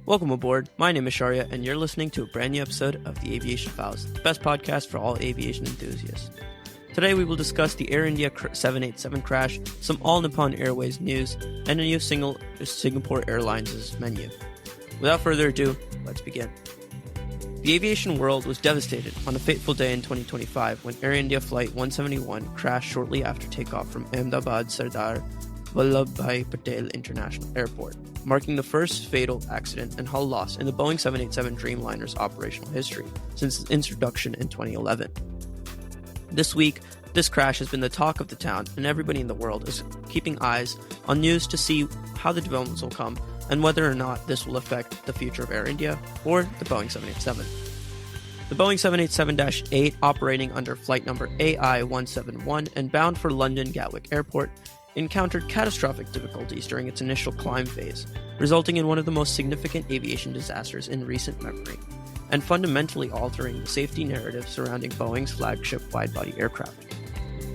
Welcome aboard. My name is Sharia, and you're listening to a brand new episode of the Aviation Files, the best podcast for all aviation enthusiasts. Today we will discuss the Air India 787 crash, some All Nippon Airways news, and a new Singapore Airlines' menu. Without further ado, let's begin. The aviation world was devastated on a fateful day in 2025 when Air India Flight 171 crashed shortly after takeoff from Ahmedabad Sardar Vallabhbhai Patel International Airport, marking the first fatal accident and hull loss in the Boeing 787 Dreamliner's operational history since its introduction in 2011. This week, this crash has been the talk of the town, and everybody in the world is keeping eyes on news to see how the developments will come and whether or not this will affect the future of Air India or the Boeing 787. The Boeing 787-8, operating under flight number AI-171 and bound for London Gatwick Airport, encountered catastrophic difficulties during its initial climb phase, resulting in one of the most significant aviation disasters in recent memory, and fundamentally altering the safety narrative surrounding Boeing's flagship wide-body aircraft.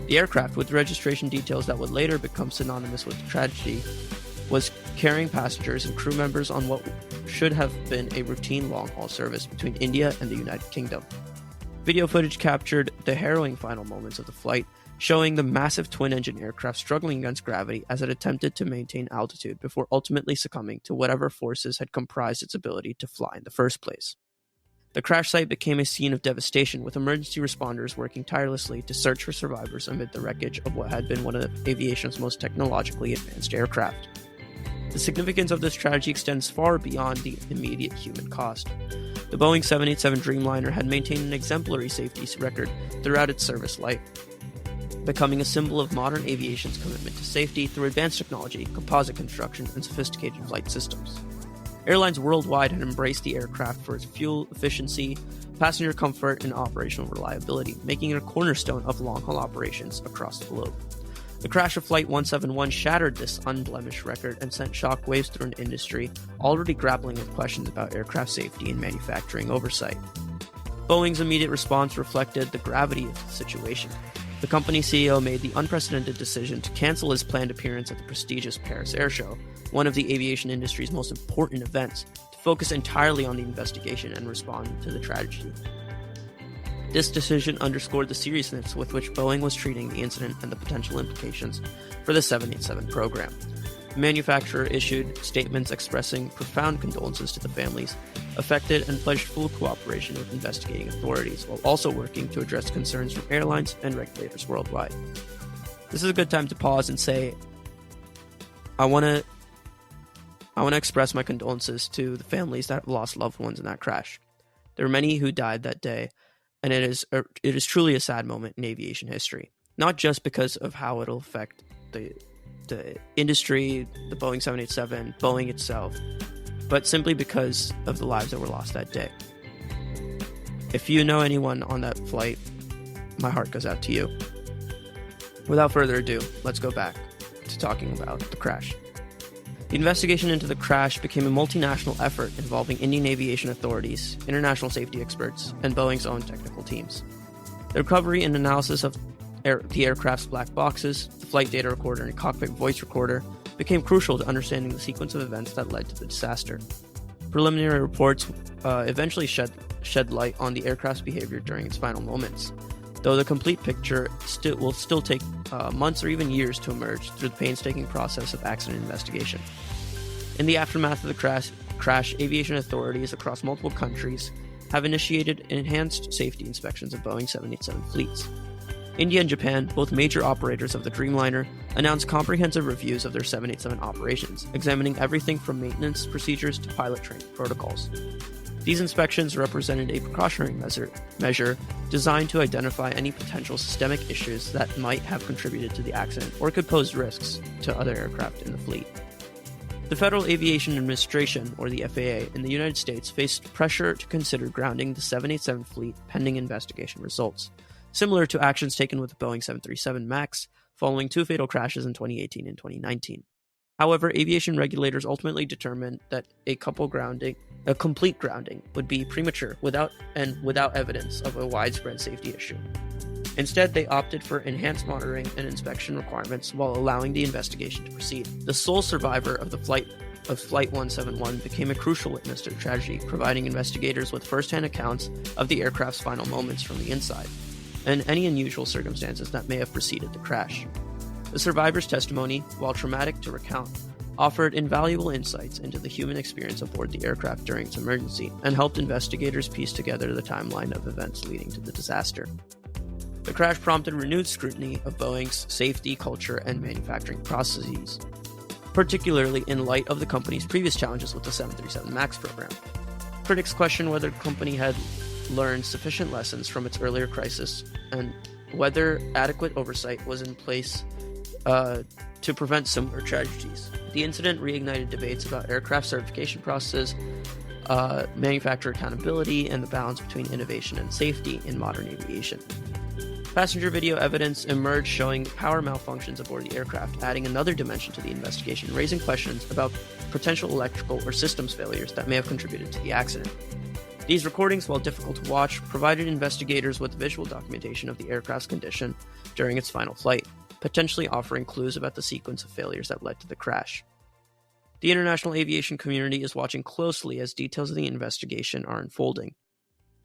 The aircraft, with registration details that would later become synonymous with the tragedy, was carrying passengers and crew members on what should have been a routine long-haul service between India and the United Kingdom. Video footage captured the harrowing final moments of the flight, showing the massive twin-engine aircraft struggling against gravity as it attempted to maintain altitude before ultimately succumbing to whatever forces had comprised its ability to fly in the first place. The crash site became a scene of devastation, with emergency responders working tirelessly to search for survivors amid the wreckage of what had been one of aviation's most technologically advanced aircraft. The significance of this tragedy extends far beyond the immediate human cost. The Boeing 787 Dreamliner had maintained an exemplary safety record throughout its service life, becoming a symbol of modern aviation's commitment to safety through advanced technology, composite construction, and sophisticated flight systems. Airlines worldwide had embraced the aircraft for its fuel efficiency, passenger comfort, and operational reliability, making it a cornerstone of long-haul operations across the globe. The crash of Flight 171 shattered this unblemished record and sent shockwaves through an industry already grappling with questions about aircraft safety and manufacturing oversight. Boeing's immediate response reflected the gravity of the situation. The company CEO made the unprecedented decision to cancel his planned appearance at the prestigious Paris Air Show, one of the aviation industry's most important events, to focus entirely on the investigation and respond to the tragedy. This decision underscored the seriousness with which Boeing was treating the incident and the potential implications for the 787 program. The manufacturer issued statements expressing profound condolences to the families affected and pledged full cooperation with investigating authorities, while also working to address concerns from airlines and regulators worldwide. This is a good time to pause and say, I want to express my condolences to the families that have lost loved ones in that crash. There are many who died that day, and it is truly a sad moment in aviation history, not just because of how it'll affect the industry, the Boeing 787, Boeing itself, but simply because of the lives that were lost that day. If you know anyone on that flight, my heart goes out to you. Without further ado, let's go back to talking about the crash. The investigation into the crash became a multinational effort involving Indian aviation authorities, international safety experts, and Boeing's own technical teams. The recovery and analysis of the aircraft's black boxes, the flight data recorder, and cockpit voice recorder became crucial to understanding the sequence of events that led to the disaster. Preliminary reports eventually shed light on the aircraft's behavior during its final moments, though the complete picture will still take months or even years to emerge through the painstaking process of accident investigation. In the aftermath of the crash, aviation authorities across multiple countries have initiated enhanced safety inspections of Boeing 787 fleets. India and Japan, both major operators of the Dreamliner, announced comprehensive reviews of their 787 operations, examining everything from maintenance procedures to pilot training protocols. These inspections represented a precautionary measure designed to identify any potential systemic issues that might have contributed to the accident or could pose risks to other aircraft in the fleet. The Federal Aviation Administration, or the FAA, in the United States faced pressure to consider grounding the 787 fleet pending investigation results, similar to actions taken with the Boeing 737 MAX following two fatal crashes in 2018 and 2019. However, aviation regulators ultimately determined that a complete grounding would be premature without evidence of a widespread safety issue. Instead, they opted for enhanced monitoring and inspection requirements while allowing the investigation to proceed. The sole survivor of the flight of Flight 171 became a crucial witness to the tragedy, providing investigators with first-hand accounts of the aircraft's final moments from the inside, and any unusual circumstances that may have preceded the crash. The survivor's testimony, while traumatic to recount, offered invaluable insights into the human experience aboard the aircraft during its emergency, and helped investigators piece together the timeline of events leading to the disaster. The crash prompted renewed scrutiny of Boeing's safety culture and manufacturing processes, particularly in light of the company's previous challenges with the 737 MAX program. Critics questioned whether the company had learned sufficient lessons from its earlier crisis and whether adequate oversight was in place to prevent similar tragedies. The incident reignited debates about aircraft certification processes, manufacturer accountability, and the balance between innovation and safety in modern aviation. Passenger video evidence emerged showing power malfunctions aboard the aircraft, adding another dimension to the investigation, raising questions about potential electrical or systems failures that may have contributed to the accident. These recordings, while difficult to watch, provided investigators with visual documentation of the aircraft's condition during its final flight, potentially offering clues about the sequence of failures that led to the crash. The international aviation community is watching closely as details of the investigation are unfolding,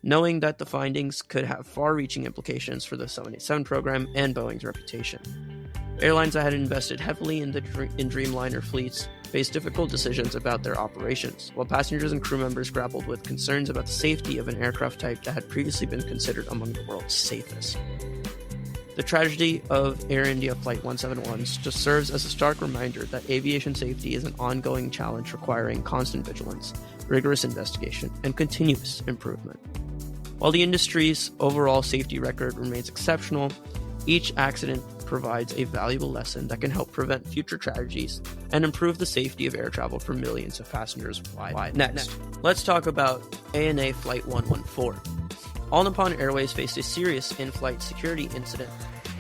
knowing that the findings could have far-reaching implications for the 787 program and Boeing's reputation. Airlines that had invested heavily in Dreamliner fleets faced difficult decisions about their operations, while passengers and crew members grappled with concerns about the safety of an aircraft type that had previously been considered among the world's safest. The tragedy of Air India Flight 171 just serves as a stark reminder that aviation safety is an ongoing challenge requiring constant vigilance, rigorous investigation, and continuous improvement. While the industry's overall safety record remains exceptional, each accident provides a valuable lesson that can help prevent future tragedies and improve the safety of air travel for millions of passengers worldwide. Next, let's talk about ANA Flight 114. All Nippon Airways faced a serious in-flight security incident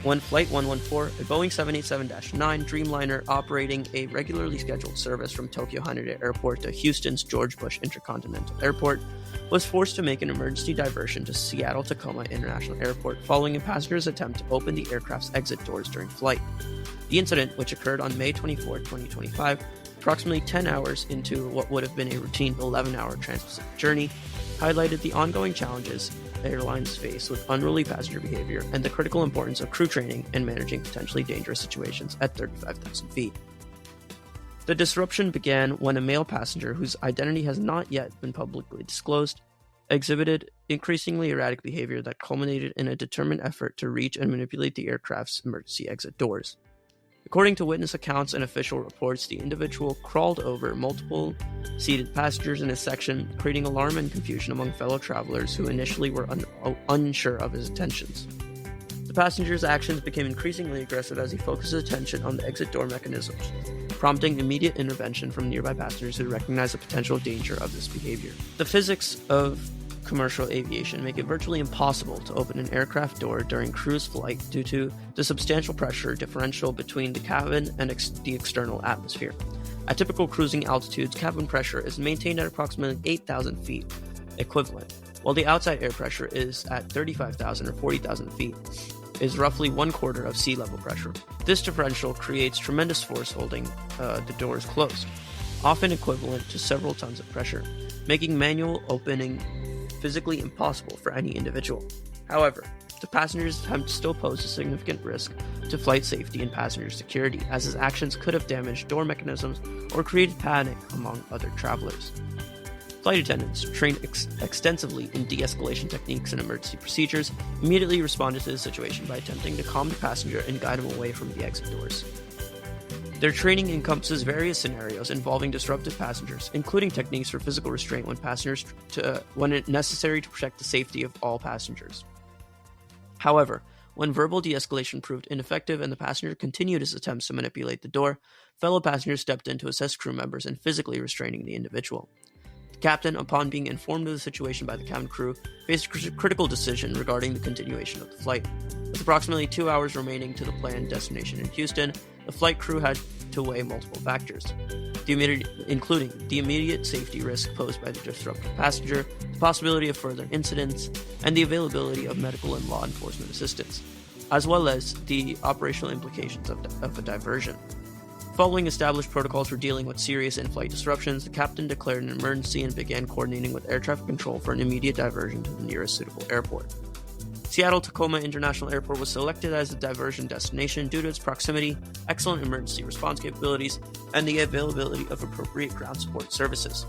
when Flight 114, a Boeing 787-9 Dreamliner operating a regularly scheduled service from Tokyo Haneda Airport to Houston's George Bush Intercontinental Airport, was forced to make an emergency diversion to Seattle-Tacoma International Airport following a passenger's attempt to open the aircraft's exit doors during flight. The incident, which occurred on May 24, 2025, approximately 10 hours into what would have been a routine 11-hour trans-Pacific journey, highlighted the ongoing challenges airlines face with unruly passenger behavior and the critical importance of crew training and managing potentially dangerous situations at 35,000 feet. The disruption began when a male passenger, whose identity has not yet been publicly disclosed, exhibited increasingly erratic behavior that culminated in a determined effort to reach and manipulate the aircraft's emergency exit doors. According to witness accounts and official reports, the individual crawled over multiple seated passengers in a section, creating alarm and confusion among fellow travelers who initially were unsure of his intentions. The passenger's actions became increasingly aggressive as he focused his attention on the exit door mechanisms, prompting immediate intervention from nearby passengers who recognized the potential danger of this behavior. The physics of commercial aviation make it virtually impossible to open an aircraft door during cruise flight due to the substantial pressure differential between the cabin and the external atmosphere. At typical cruising altitudes, cabin pressure is maintained at approximately 8,000 feet equivalent, while the outside air pressure is at 35,000 or 40,000 feet, is roughly 1/4 of sea level pressure. This differential creates tremendous force holding the doors closed, often equivalent to several tons of pressure, making manual opening physically impossible for any individual. However, the passenger's attempt still posed a significant risk to flight safety and passenger security, as his actions could have damaged door mechanisms or created panic among other travelers. Flight attendants, trained extensively in de-escalation techniques and emergency procedures, immediately responded to the situation by attempting to calm the passenger and guide him away from the exit doors. Their training encompasses various scenarios involving disruptive passengers, including techniques for physical restraint when necessary to protect the safety of all passengers. However, when verbal de-escalation proved ineffective and the passenger continued his attempts to manipulate the door, fellow passengers stepped in to assist crew members in physically restraining the individual. The captain, upon being informed of the situation by the cabin crew, faced a critical decision regarding the continuation of the flight. With approximately 2 hours remaining to the planned destination in Houston, the flight crew had to weigh multiple factors, including the immediate safety risk posed by the disruptive passenger, the possibility of further incidents, and the availability of medical and law enforcement assistance, as well as the operational implications of a diversion. Following established protocols for dealing with serious in-flight disruptions, the captain declared an emergency and began coordinating with air traffic control for an immediate diversion to the nearest suitable airport. Seattle-Tacoma International Airport was selected as a diversion destination due to its proximity, excellent emergency response capabilities, and the availability of appropriate ground support services.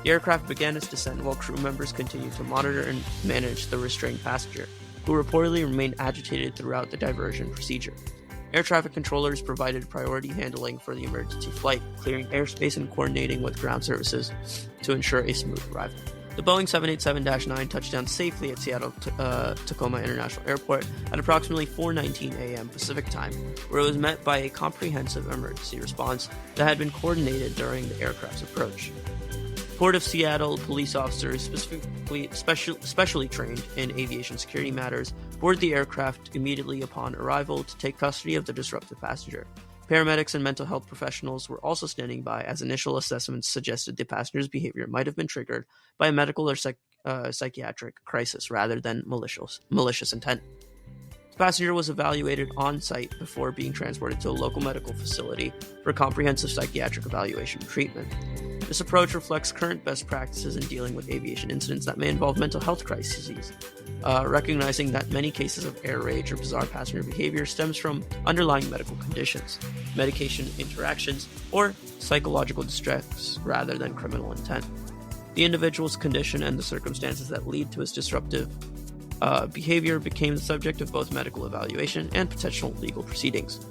The aircraft began its descent while crew members continued to monitor and manage the restrained passenger, who reportedly remained agitated throughout the diversion procedure. Air traffic controllers provided priority handling for the emergency flight, clearing airspace and coordinating with ground services to ensure a smooth arrival. The Boeing 787-9 touched down safely at Seattle-Tacoma International Airport at approximately 4:19 a.m. Pacific Time, where it was met by a comprehensive emergency response that had been coordinated during the aircraft's approach. Port of Seattle police officers, specially trained in aviation security matters, boarded the aircraft immediately upon arrival to take custody of the disruptive passenger. Paramedics and mental health professionals were also standing by, as initial assessments suggested the passenger's behavior might have been triggered by a medical or psychiatric crisis rather than malicious intent. The passenger was evaluated on site before being transported to a local medical facility for comprehensive psychiatric evaluation and treatment. This approach reflects current best practices in dealing with aviation incidents that may involve mental health crises, recognizing that many cases of air rage or bizarre passenger behavior stems from underlying medical conditions, medication interactions, or psychological distress rather than criminal intent. The individual's condition and the circumstances that lead to his disruptive behavior became the subject of both medical evaluation and potential legal proceedings.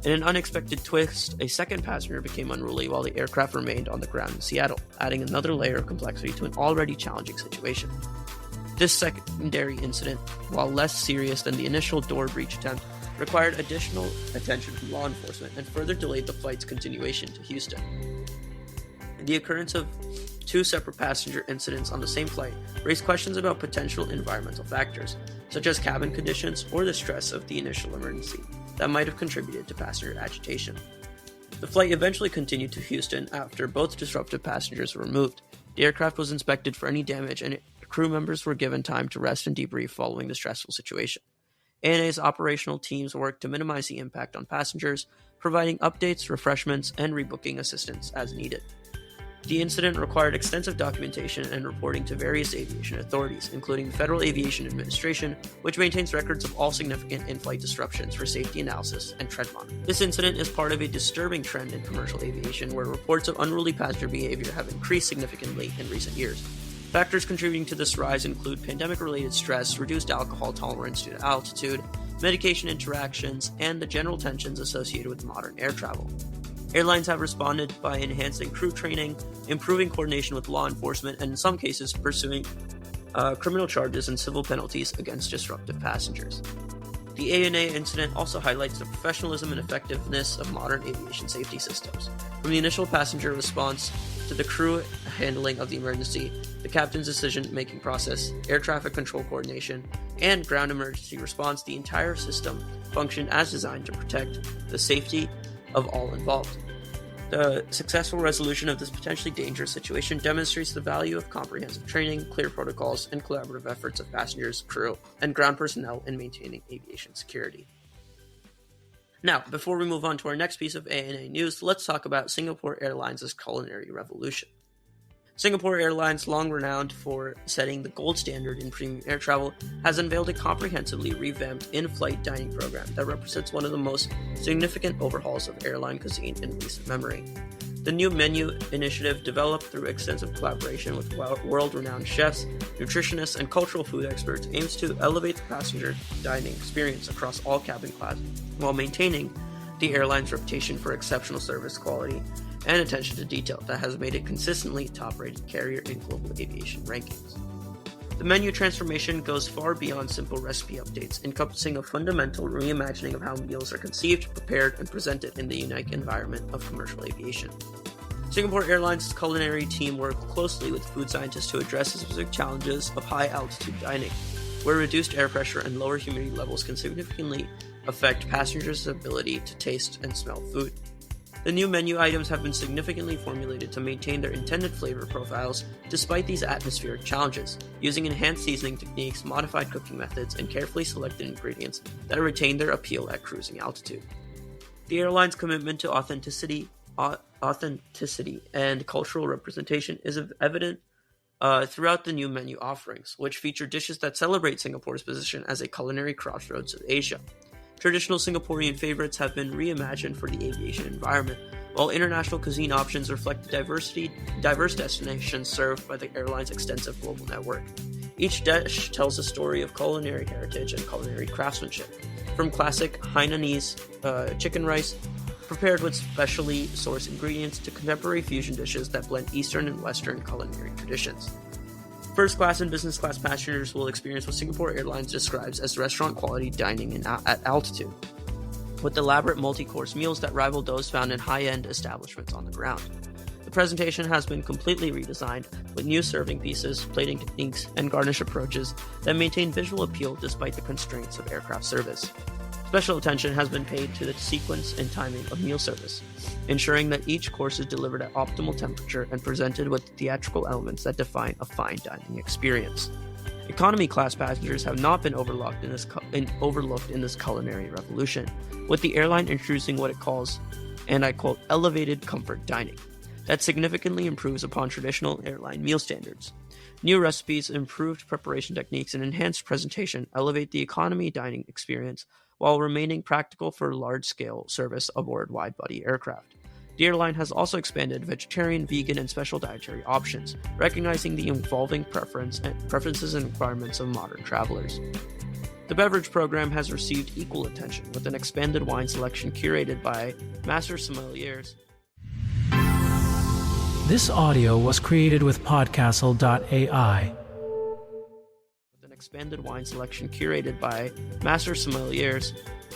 In an unexpected twist, a second passenger became unruly while the aircraft remained on the ground in Seattle, adding another layer of complexity to an already challenging situation. This secondary incident, while less serious than the initial door breach attempt, required additional attention from law enforcement and further delayed the flight's continuation to Houston. The occurrence of two separate passenger incidents on the same flight raised questions about potential environmental factors, such as cabin conditions or the stress of the initial emergency, that might have contributed to passenger agitation. The flight eventually continued to Houston after both disruptive passengers were removed. The aircraft was inspected for any damage, and crew members were given time to rest and debrief following the stressful situation. ANA's operational teams worked to minimize the impact on passengers, providing updates, refreshments, and rebooking assistance as needed. The incident required extensive documentation and reporting to various aviation authorities, including the Federal Aviation Administration, which maintains records of all significant in-flight disruptions for safety analysis and trend monitoring. This incident is part of a disturbing trend in commercial aviation where reports of unruly passenger behavior have increased significantly in recent years. Factors contributing to this rise include pandemic-related stress, reduced alcohol tolerance due to altitude, medication interactions, and the general tensions associated with modern air travel. Airlines have responded by enhancing crew training, improving coordination with law enforcement, and in some cases pursuing criminal charges and civil penalties against disruptive passengers. The ANA incident also highlights the professionalism and effectiveness of modern aviation safety systems. From the initial passenger response to the crew handling of the emergency, the captain's decision-making process, air traffic control coordination, and ground emergency response, the entire system functioned as designed to protect the safety of all involved. The successful resolution of this potentially dangerous situation demonstrates the value of comprehensive training, clear protocols, and collaborative efforts of passengers, crew, and ground personnel in maintaining aviation security. Now, before we move on to our next piece of ANA news, let's talk about Singapore Airlines' culinary revolution. Singapore Airlines, long renowned for setting the gold standard in premium air travel, has unveiled a comprehensively revamped in-flight dining program that represents one of the most significant overhauls of airline cuisine in recent memory. The new menu initiative, developed through extensive collaboration with world-renowned chefs, nutritionists, and cultural food experts, aims to elevate the passenger dining experience across all cabin classes while maintaining the airline's reputation for exceptional service quality and attention to detail that has made it consistently top-rated carrier in global aviation rankings. The menu transformation goes far beyond simple recipe updates, encompassing a fundamental reimagining of how meals are conceived, prepared, and presented in the unique environment of commercial aviation. Singapore Airlines' culinary team worked closely with food scientists to address the specific challenges of high-altitude dining, where reduced air pressure and lower humidity levels can significantly affect passengers' ability to taste and smell food. The new menu items have been significantly formulated to maintain their intended flavor profiles despite these atmospheric challenges, using enhanced seasoning techniques, modified cooking methods, and carefully selected ingredients that retain their appeal at cruising altitude. The airline's commitment to authenticity and cultural representation is evident throughout the new menu offerings, which feature dishes that celebrate Singapore's position as a culinary crossroads of Asia. Traditional Singaporean favorites have been reimagined for the aviation environment, while international cuisine options reflect the diverse destinations served by the airline's extensive global network. Each dish tells a story of culinary heritage and culinary craftsmanship, from classic Hainanese chicken rice prepared with specially sourced ingredients to contemporary fusion dishes that blend Eastern and Western culinary traditions. First class and business class passengers will experience what Singapore Airlines describes as restaurant quality dining at altitude, with elaborate multi-course meals that rival those found in high-end establishments on the ground. The presentation has been completely redesigned, with new serving pieces, plating techniques, and garnish approaches that maintain visual appeal despite the constraints of aircraft service. Special attention has been paid to the sequence and timing of meal service, ensuring that each course is delivered at optimal temperature and presented with the theatrical elements that define a fine dining experience. Economy class passengers have not been overlooked in this culinary revolution, with the airline introducing what it calls, and I quote, elevated comfort dining, that significantly improves upon traditional airline meal standards. New recipes, improved preparation techniques, and enhanced presentation elevate the economy dining experience while remaining practical for large-scale service aboard wide-body aircraft. The airline has also expanded vegetarian, vegan, and special dietary options, recognizing the evolving preferences and requirements of modern travelers. The beverage program has received equal attention, with an expanded wine selection curated by master sommeliers. This audio was created with Podcastle.ai. Expanded wine selection curated by master sommeliers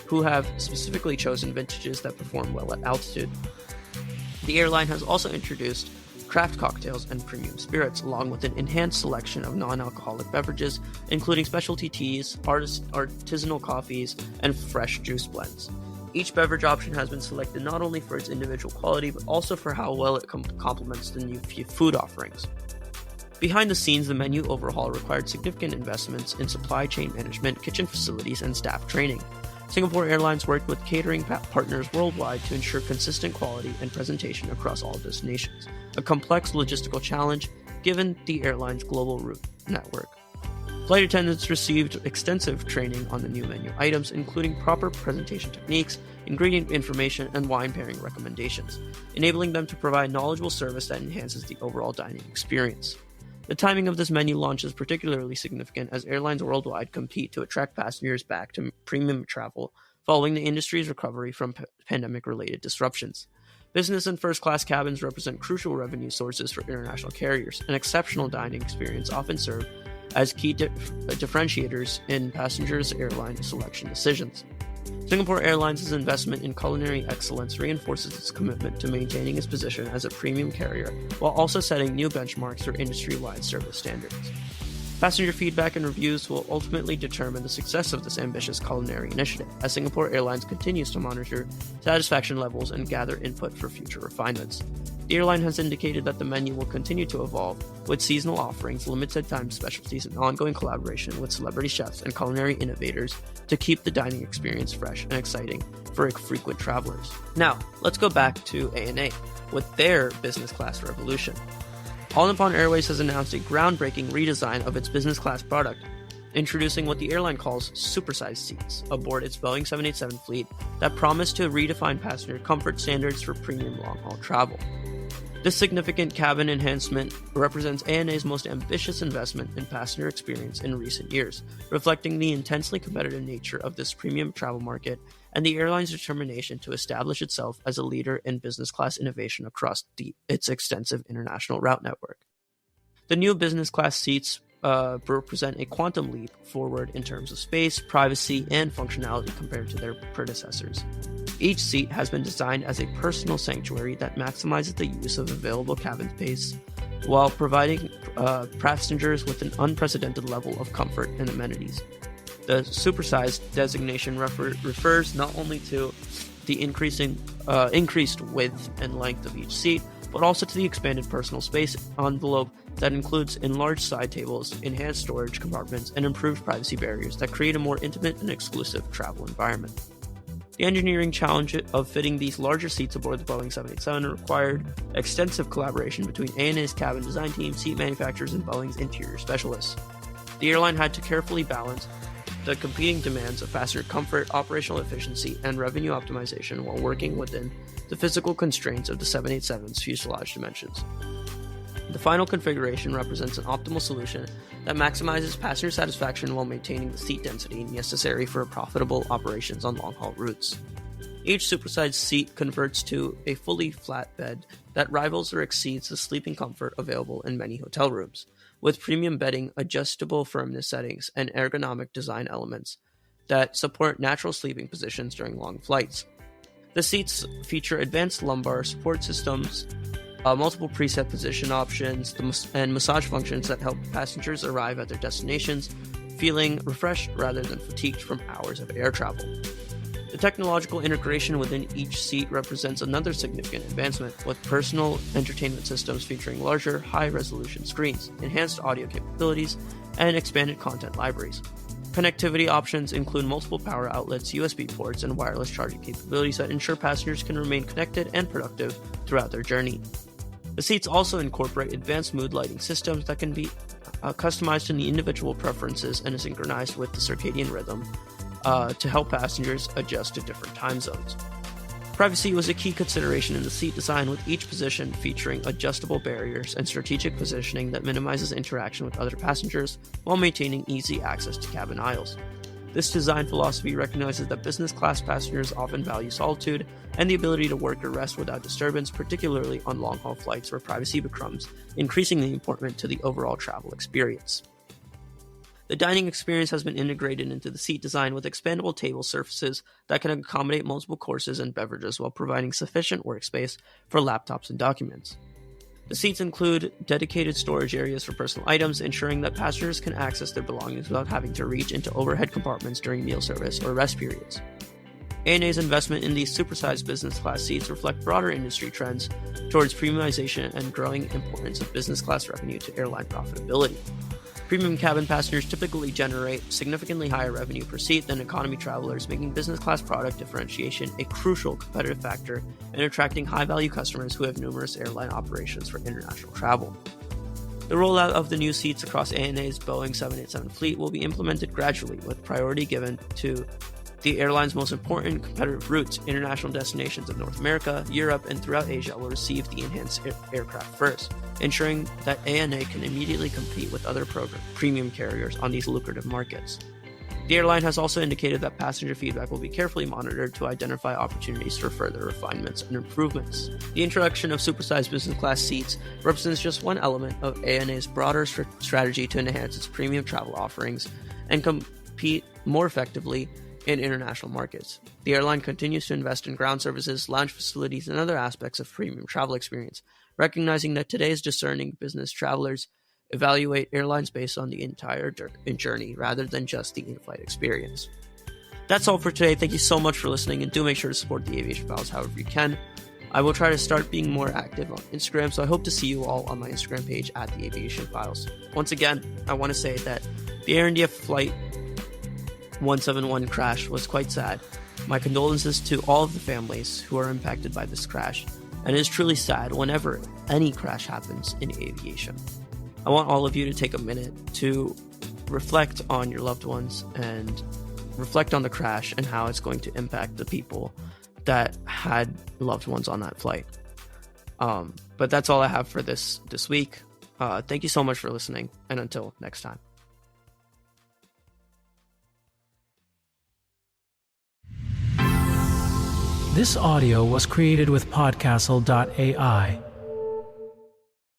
who have specifically chosen vintages that perform well at altitude. The airline has also introduced craft cocktails and premium spirits, along with an enhanced selection of non-alcoholic beverages, including specialty teas, artisanal coffees, and fresh juice blends. Each beverage option has been selected not only for its individual quality, but also for how well it complements the new food offerings. Behind the scenes, the menu overhaul required significant investments in supply chain management, kitchen facilities, and staff training. Singapore Airlines worked with catering partners worldwide to ensure consistent quality and presentation across all destinations, a complex logistical challenge given the airline's global route network. Flight attendants received extensive training on the new menu items, including proper presentation techniques, ingredient information, and wine pairing recommendations, enabling them to provide knowledgeable service that enhances the overall dining experience. The timing of this menu launch is particularly significant as airlines worldwide compete to attract passengers back to premium travel following the industry's recovery from pandemic-related disruptions. Business and first-class cabins represent crucial revenue sources for international carriers, and exceptional dining experience often serve as key differentiators in passengers' airline selection decisions. Singapore Airlines' investment in culinary excellence reinforces its commitment to maintaining its position as a premium carrier, while also setting new benchmarks for industry-wide service standards. Passenger feedback and reviews will ultimately determine the success of this ambitious culinary initiative, as Singapore Airlines continues to monitor satisfaction levels and gather input for future refinements. The airline has indicated that the menu will continue to evolve, with seasonal offerings, limited-time specialties, and ongoing collaboration with celebrity chefs and culinary innovators to keep the dining experience fresh and exciting for frequent travelers. Now, let's go back to ANA with their business class revolution. All Nippon Airways has announced a groundbreaking redesign of its business class product, introducing what the airline calls supersized seats aboard its Boeing 787 fleet that promise to redefine passenger comfort standards for premium long-haul travel. This significant cabin enhancement represents ANA's most ambitious investment in passenger experience in recent years, reflecting the intensely competitive nature of this premium travel market and the airline's determination to establish itself as a leader in business class innovation across its extensive international route network. The new business class seats represent a quantum leap forward in terms of space, privacy, and functionality compared to their predecessors. Each seat has been designed as a personal sanctuary that maximizes the use of available cabin space while providing passengers with an unprecedented level of comfort and amenities. The supersized designation refers not only to the increased width and length of each seat, but also to the expanded personal space envelope that includes enlarged side tables, enhanced storage compartments, and improved privacy barriers that create a more intimate and exclusive travel environment. The engineering challenge of fitting these larger seats aboard the Boeing 787 required extensive collaboration between ANA's cabin design team, seat manufacturers, and Boeing's interior specialists. The airline had to carefully balance the competing demands of passenger comfort, operational efficiency, and revenue optimization while working within the physical constraints of the 787's fuselage dimensions. The final configuration represents an optimal solution that maximizes passenger satisfaction while maintaining the seat density necessary for profitable operations on long-haul routes. Each supersized seat converts to a fully flat bed that rivals or exceeds the sleeping comfort available in many hotel rooms, with premium bedding, adjustable firmness settings, and ergonomic design elements that support natural sleeping positions during long flights. The seats feature advanced lumbar support systems, multiple preset position options, and massage functions that help passengers arrive at their destinations feeling refreshed rather than fatigued from hours of air travel. The technological integration within each seat represents another significant advancement, with personal entertainment systems featuring larger, high-resolution screens, enhanced audio capabilities, and expanded content libraries. Connectivity options include multiple power outlets, USB ports, and wireless charging capabilities that ensure passengers can remain connected and productive throughout their journey. The seats also incorporate advanced mood lighting systems that can be customized to the individual preferences and is synchronized with the circadian rhythm to help passengers adjust to different time zones. Privacy was a key consideration in the seat design, with each position featuring adjustable barriers and strategic positioning that minimizes interaction with other passengers while maintaining easy access to cabin aisles. This design philosophy recognizes that business class passengers often value solitude and the ability to work or rest without disturbance, particularly on long-haul flights where privacy becomes increasingly important to the overall travel experience. The dining experience has been integrated into the seat design with expandable table surfaces that can accommodate multiple courses and beverages while providing sufficient workspace for laptops and documents. The seats include dedicated storage areas for personal items, ensuring that passengers can access their belongings without having to reach into overhead compartments during meal service or rest periods. ANA's investment in these supersized business class seats reflect broader industry trends towards premiumization and growing importance of business class revenue to airline profitability. Premium cabin passengers typically generate significantly higher revenue per seat than economy travelers, making business class product differentiation a crucial competitive factor in attracting high-value customers who have numerous airline operations for international travel. The rollout of the new seats across ANA's Boeing 787 fleet will be implemented gradually, with priority given to the airline's most important competitive routes. International destinations of North America, Europe, and throughout Asia will receive the enhanced aircraft first, ensuring that ANA can immediately compete with other premium carriers on these lucrative markets. The airline has also indicated that passenger feedback will be carefully monitored to identify opportunities for further refinements and improvements. The introduction of supersized business class seats represents just one element of ANA's broader strategy to enhance its premium travel offerings and compete more effectively in international markets. The airline continues to invest in ground services, lounge facilities, and other aspects of premium travel experience, recognizing that today's discerning business travelers evaluate airlines based on the entire journey rather than just the in-flight experience. That's all for today. Thank you so much for listening, and do make sure to support the Aviation Files however you can. I will try to start being more active on Instagram, so I hope to see you all on my Instagram page at the Aviation Files. Once again, I want to say that the Air India flight 171 crash was quite sad. My condolences to all of the families who are impacted by this crash, and it is truly sad whenever any crash happens in aviation. I want all of you to take a minute to reflect on your loved ones and reflect on the crash and how it's going to impact the people that had loved ones on that flight. But that's all I have for this week. Thank you so much for listening, and until next time. This audio was created with Podcastle.ai